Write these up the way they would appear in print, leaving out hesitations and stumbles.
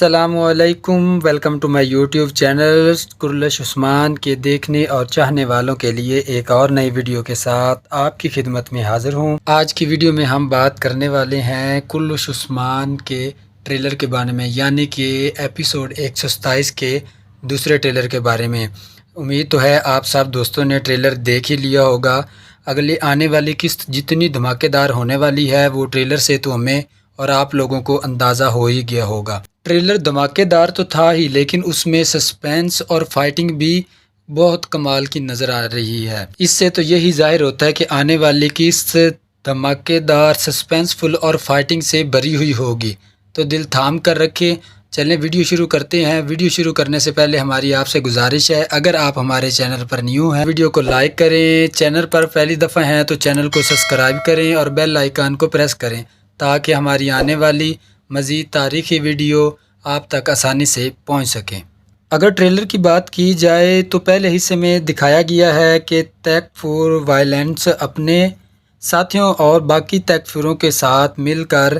السلام علیکم، welcome to my YouTube channel کرلش عثمان کے دیکھنے اور چاہنے والوں کے لیے ایک اور نئی ویڈیو کے ساتھ آپ کی خدمت میں حاضر ہوں۔ آج کی ویڈیو میں ہم بات کرنے والے ہیں کرلش عثمان کے ٹریلر کے بارے میں، یعنی کہ ایپیسوڈ 127 کے دوسرے ٹریلر کے بارے میں۔ امید تو ہے آپ سب دوستوں نے ٹریلر دیکھ ہی لیا ہوگا۔ اگلی آنے والی قسط جتنی دھماکے دار ہونے والی ہے وہ ٹریلر سے تو ہمیں اور آپ لوگوں کو اندازہ ہو ہی گیا ہوگا۔ ٹریلر دھماکے دار تو تھا ہی، لیکن اس میں سسپینس اور فائٹنگ بھی بہت کمال کی نظر آ رہی ہے۔ اس سے تو یہی ظاہر ہوتا ہے کہ آنے والی قسط دھماکے دار، سسپینسفل اور فائٹنگ سے بھری ہوئی ہوگی، تو دل تھام کر رکھیں۔ چلیں ویڈیو شروع کرتے ہیں۔ ویڈیو شروع کرنے سے پہلے ہماری آپ سے گزارش ہے، اگر آپ ہمارے چینل پر نیو ہیں ویڈیو کو لائک کریں، چینل پر پہلی دفعہ ہیں تو چینل کو سبسکرائب کریں اور بیل آئیکن کو پریس کریں تاکہ ہماری آنے والی مزید تاریخی ویڈیو آپ تک آسانی سے پہنچ سکیں۔ اگر ٹریلر کی بات کی جائے تو پہلے حصے میں دکھایا گیا ہے کہ تیکفور وائلنس اپنے ساتھیوں اور باقی تیکفوروں کے ساتھ مل کر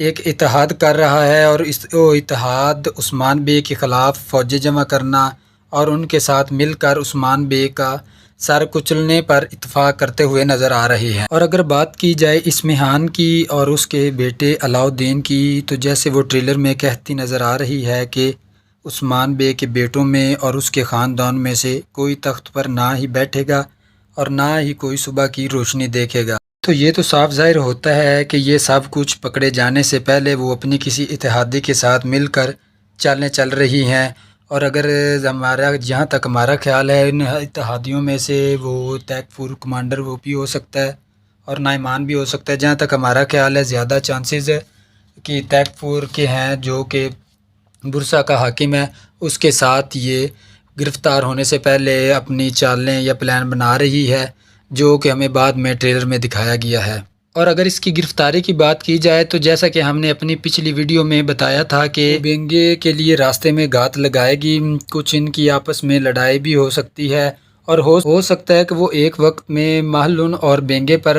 ایک اتحاد کر رہا ہے، اور اس اتحاد عثمان بے کے خلاف فوجیں جمع کرنا اور ان کے ساتھ مل کر عثمان بے کا سر کچلنے پر اتفاق کرتے ہوئے نظر آ رہی ہیں۔ اور اگر بات کی جائے اسمہان کی اور اس کے بیٹے علاؤالدین کی، تو جیسے وہ ٹریلر میں کہتی نظر آ رہی ہے کہ عثمان بے کے بیٹوں میں اور اس کے خاندان میں سے کوئی تخت پر نہ ہی بیٹھے گا اور نہ ہی کوئی صبح کی روشنی دیکھے گا۔ تو یہ تو صاف ظاہر ہوتا ہے کہ یہ سب کچھ پکڑے جانے سے پہلے وہ اپنی کسی اتحادی کے ساتھ مل کر چل رہی ہیں۔ اور اگر جہاں تک ہمارا خیال ہے، ان اتحادیوں میں سے وہ تیکفور کمانڈر وہ بھی ہو سکتا ہے اور نائمان بھی ہو سکتا ہے۔ جہاں تک ہمارا خیال ہے زیادہ چانسز ہے کہ تیکفور کے ہیں، جو کہ برسا کا حاکم ہے، اس کے ساتھ یہ گرفتار ہونے سے پہلے اپنی چالیں یا پلان بنا رہی ہے، جو کہ ہمیں بعد میں ٹریلر میں دکھایا گیا ہے۔ اور اگر اس کی گرفتاری کی بات کی جائے تو جیسا کہ ہم نے اپنی پچھلی ویڈیو میں بتایا تھا کہ بینگے کے لیے راستے میں گھات لگائے گی، کچھ ان کی آپس میں لڑائی بھی ہو سکتی ہے، اور ہو سکتا ہے کہ وہ ایک وقت میں محلن اور بینگے پر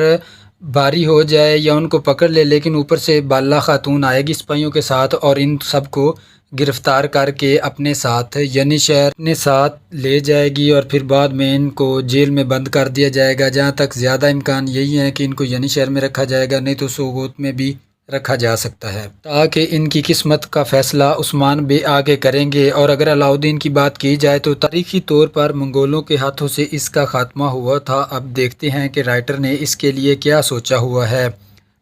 بھاری ہو جائے یا ان کو پکڑ لے، لیکن اوپر سے بالا خاتون آئے گی سپاہیوں کے ساتھ اور ان سب کو گرفتار کر کے اپنے ساتھ یعنی شہر اپنے ساتھ لے جائے گی، اور پھر بعد میں ان کو جیل میں بند کر دیا جائے گا۔ جہاں تک زیادہ امکان یہی ہے کہ ان کو یعنی شہر میں رکھا جائے گا، نہیں تو سوگوت میں بھی رکھا جا سکتا ہے، تاکہ ان کی قسمت کا فیصلہ عثمان بے آگے کریں گے۔ اور اگر علاؤالدین کی بات کی جائے تو تاریخی طور پر منگولوں کے ہاتھوں سے اس کا خاتمہ ہوا تھا۔ اب دیکھتے ہیں کہ رائٹر نے اس کے لیے کیا سوچا ہوا ہے،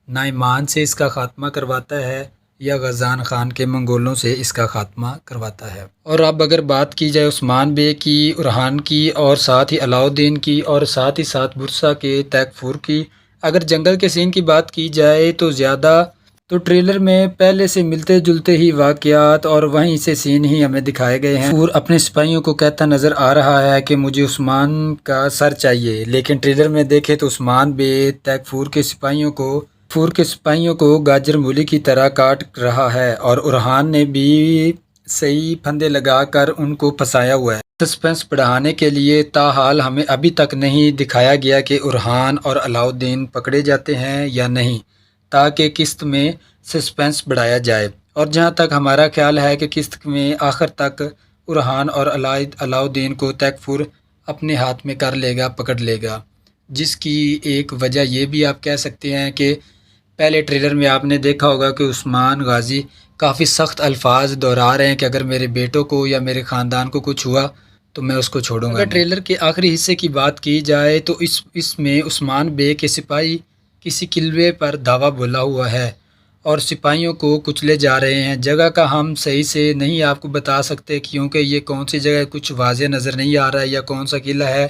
نائمان سے اس کا خاتمہ کرواتا ہے یا غزان خان کے منگولوں سے اس کا خاتمہ کرواتا ہے۔ اور اب اگر بات کی جائے عثمان بے کی، اورحان کی، اور ساتھ ہی علاؤالدین کی، اور ساتھ ہی ساتھ برسا کے تیکفور کی، اگر جنگل کے سین کی بات کی جائے تو زیادہ تو ٹریلر میں پہلے سے ملتے جلتے ہی واقعات اور وہیں سے سین ہی ہمیں دکھائے گئے ہیں۔ تیکفور اپنے سپاہیوں کو کہتا نظر آ رہا ہے کہ مجھے عثمان کا سر چاہیے، لیکن ٹریلر میں دیکھے تو عثمان بے تیکفور کے سپاہیوں کو گاجر مولی کی طرح کاٹ رہا ہے، اور اورحان نے بھی صحیح پھندے لگا کر ان کو پھنسایا ہوا ہے۔ سسپینس بڑھانے کے لیے تاحال ہمیں ابھی تک نہیں دکھایا گیا کہ اورحان اور علاؤالدین پکڑے جاتے ہیں یا نہیں، تاکہ قسط میں سسپینس بڑھایا جائے۔ اور جہاں تک ہمارا خیال ہے کہ قسط میں آخر تک اورحان اور علاؤالدین کو تیکفور اپنے ہاتھ میں کر لے گا، پکڑ لے گا، جس کی ایک وجہ یہ بھی آپ کہہ سکتے ہیں کہ پہلے ٹریلر میں آپ نے دیکھا ہوگا کہ عثمان غازی کافی سخت الفاظ دہرا رہے ہیں کہ اگر میرے بیٹوں کو یا میرے خاندان کو کچھ ہوا تو میں اس کو چھوڑوں گا۔ اگر ٹریلر کے آخری حصے کی بات کی جائے تو اس میں عثمان بے کے سپاہی کسی قلعے پر دعویٰ بولا ہوا ہے اور سپاہیوں کو کچلے جا رہے ہیں۔ جگہ کا ہم صحیح سے نہیں آپ کو بتا سکتے، کیونکہ یہ کون سی جگہ کچھ واضح نظر نہیں آ رہا ہے یا کون سا قلعہ ہے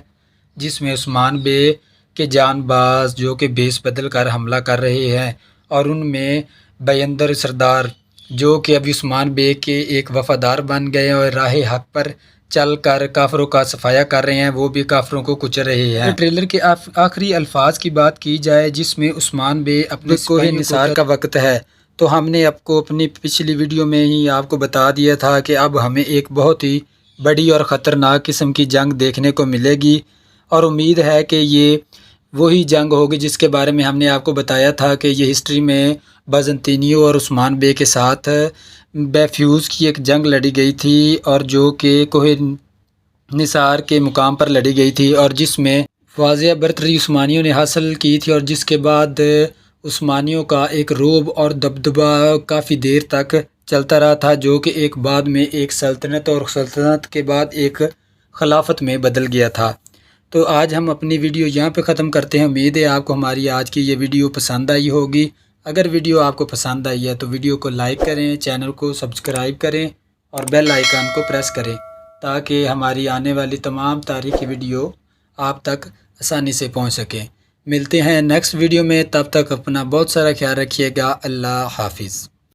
جس میں عثمان بے کے جان باز جو کہ بیس بدل کر حملہ کر رہے ہیں، اور ان میں بیندر سردار جو کہ ابھی عثمان بے کے ایک وفادار بن گئے اور راہ حق پر چل کر کافروں کا صفایا کر رہے ہیں، وہ بھی کافروں کو کچل رہے ہیں۔ ٹریلر کے آخری الفاظ کی بات کی جائے جس میں عثمان بے اپنے کوہ نثار کا وقت ہے، تو ہم نے آپ کو اپنی پچھلی ویڈیو میں ہی آپ کو بتا دیا تھا کہ اب ہمیں ایک بہت ہی بڑی اور خطرناک قسم کی جنگ دیکھنے کو ملے گی، اور امید ہے کہ یہ وہی جنگ ہوگی جس کے بارے میں ہم نے آپ کو بتایا تھا کہ یہ ہسٹری میں بازنطینیوں اور عثمان بے کے ساتھ بیفیوز کی ایک جنگ لڑی گئی تھی، اور جو کہ کوہ نثار کے مقام پر لڑی گئی تھی، اور جس میں واضح برتری عثمانیوں نے حاصل کی تھی، اور جس کے بعد عثمانیوں کا ایک رعب اور دبدبہ کافی دیر تک چلتا رہا تھا، جو کہ ایک بعد میں ایک سلطنت، اور سلطنت کے بعد ایک خلافت میں بدل گیا تھا۔ تو آج ہم اپنی ویڈیو یہاں پہ ختم کرتے ہیں۔ امید ہے آپ کو ہماری آج کی یہ ویڈیو پسند آئی ہوگی۔ اگر ویڈیو آپ کو پسند آئی ہے تو ویڈیو کو لائک کریں، چینل کو سبسکرائب کریں اور بیل آئیکن کو پریس کریں، تاکہ ہماری آنے والی تمام تاریخی ویڈیو آپ تک آسانی سے پہنچ سکیں۔ ملتے ہیں نیکسٹ ویڈیو میں، تب تک اپنا بہت سارا خیال رکھیے گا۔ اللہ حافظ۔